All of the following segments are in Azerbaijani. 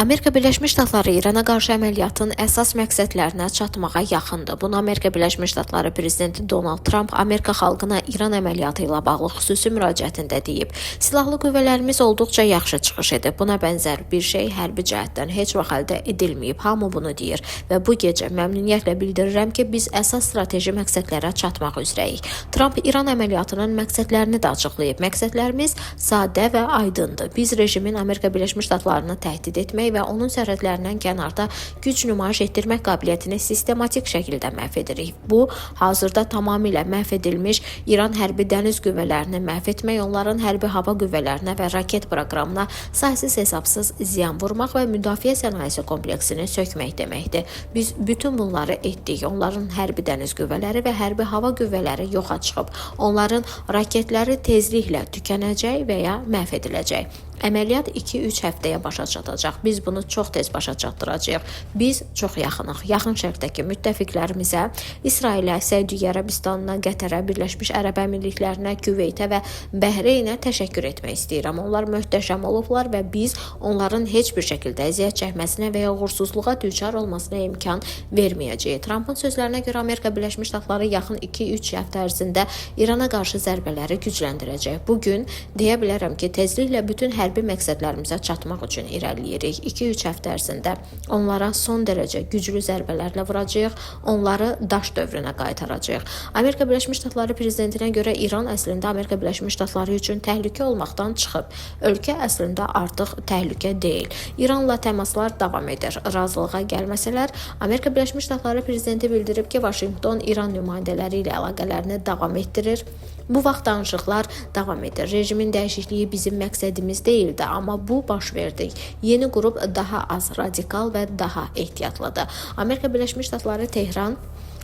Amerika Birləşmiş Ştatları İrana qarşı əməliyyatın əsas məqsədlərinə çatmağa yaxındır. Bunu Amerika Birləşmiş Ştatları prezidenti Donald Trump Amerika xalqına İran əməliyyatı ilə bağlı xüsusi müraciətində deyib. Silahlı qüvvələrimiz olduqca yaxşı çıxış edib. Buna bənzər bir şey hərbi cəhətdən heç vaxt əldə edilməyib. Hamı bunu deyir və bu gecə məmnuniyyətlə bildirirəm ki, biz əsas strateji məqsədlərə çatmaq üzrəyik. Trump İran əməliyyatının məqsədlərini də açıqlayıb. Məqsədlərimiz sadə və aydındır. Biz rejimin Amerika Birləşmiş Ştatlarını təhdid etmək və onun sərhədlərindən kənarda güc nümayiş etdirmək qabiliyyətini sistematik şəkildə məhv edirik. Bu, hazırda tamamilə məhv edilmiş İran hərbi dəniz qüvvələrini məhv etmək, onların hərbi hava qüvvələrinə və raket proqramına saysız hesabsız ziyan vurmaq və müdafiə sənayesi kompleksini sökmək deməkdir. Biz bütün bunları etdik. Onların hərbi dəniz qüvvələri və hərbi hava qüvvələri yoxa çıxıb. Onların raketləri tezliklə tükənəcək və ya məhv ediləcək. Əməliyyat 2-3 həftəyə başa çatacaq. Biz bunu çox tez başa çatdıracağıq. Biz çox yaxınıq. Yaxın şərqdəki müttəfiqlərimizə, İsrailə, Səudiyyə Ərəbistanına, Qətərə, Birləşmiş Ərəb Əmirliklərinə, Küveytə və Bəhreynə təşəkkür etmək istəyirəm. Onlar möhtəşəm olublar və biz onların heç bir şəkildə əziyyət çəkməsinə və ya uğursuzluğa düçar olmasına imkan verməyəcəyik. Trumpın sözlərinə görə Amerika Birləşmiş Ştatları yaxın 2-3 həftə ərzində İrana qarşı zərbələri gücləndirəcək. Bugün deyə bilərəm ki, tezliklə bütün hərbi məqsədlərimizə çatmaq üçün irəliləyirik. 2-3 həftə ərzində onlara son dərəcə güclü zərbələrlə vuracağıq, onları daş dövrünə qaytaracağıq. Amerika Birləşmiş Ştatları prezidentinə görə İran əslində Amerika Birləşmiş Ştatları üçün təhlükə olmaqdan çıxıb. Ölkə əslində artıq təhlükə deyil. İranla təmaslar davam edir. Razılığa gəlməsələr, Amerika Birləşmiş Ştatları prezidenti bildirib ki, Vaşinqton İran nümayəndələri ilə əlaqələrini davam etdirir. Bu vaxt danışıqlar davam edir. Rejimin dəyişikliyi bizim məqsədimiz deyildi, amma bu baş verdi. Yeni qrup daha az radikal və daha ehtiyatlıdır. Amerika Birləşmiş Ştatları Tehran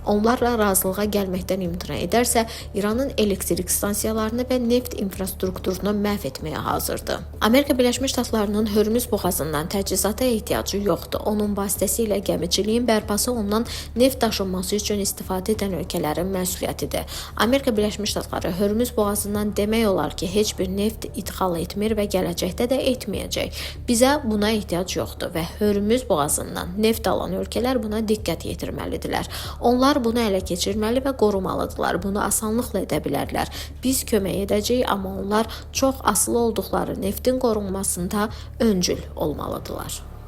onlarla razılığa gəlməkdən imtina edərsə, İranın elektrik stansiyalarını və neft infrastrukturunu məhv etməyə hazırdır. Amerika Birləşmiş Ştatlarının Hörmüz boğazından təchizata ehtiyacı yoxdur. Onun vasitəsilə gəmiçiliyin bərpası ondan neft daşınması üçün istifadə edən ölkələrin məsuliyyətidir. Amerika Birləşmiş Ştatları Hörmüz boğazından demək olar ki, heç bir neft ixal etmir və gələcəkdə də etməyəcək. Bizə buna ehtiyac yoxdur və Hörmüz boğazından neft alan ölkələr buna diqqət yetirməlidirlər. Onlar bunu ələ keçirməli və qorumalıdırlar. Bunu asanlıqla edə bilərlər. Biz kömək edəcəyik, amma onlar çox asılı olduqları neftin qorunmasında öncül olmalıdırlar.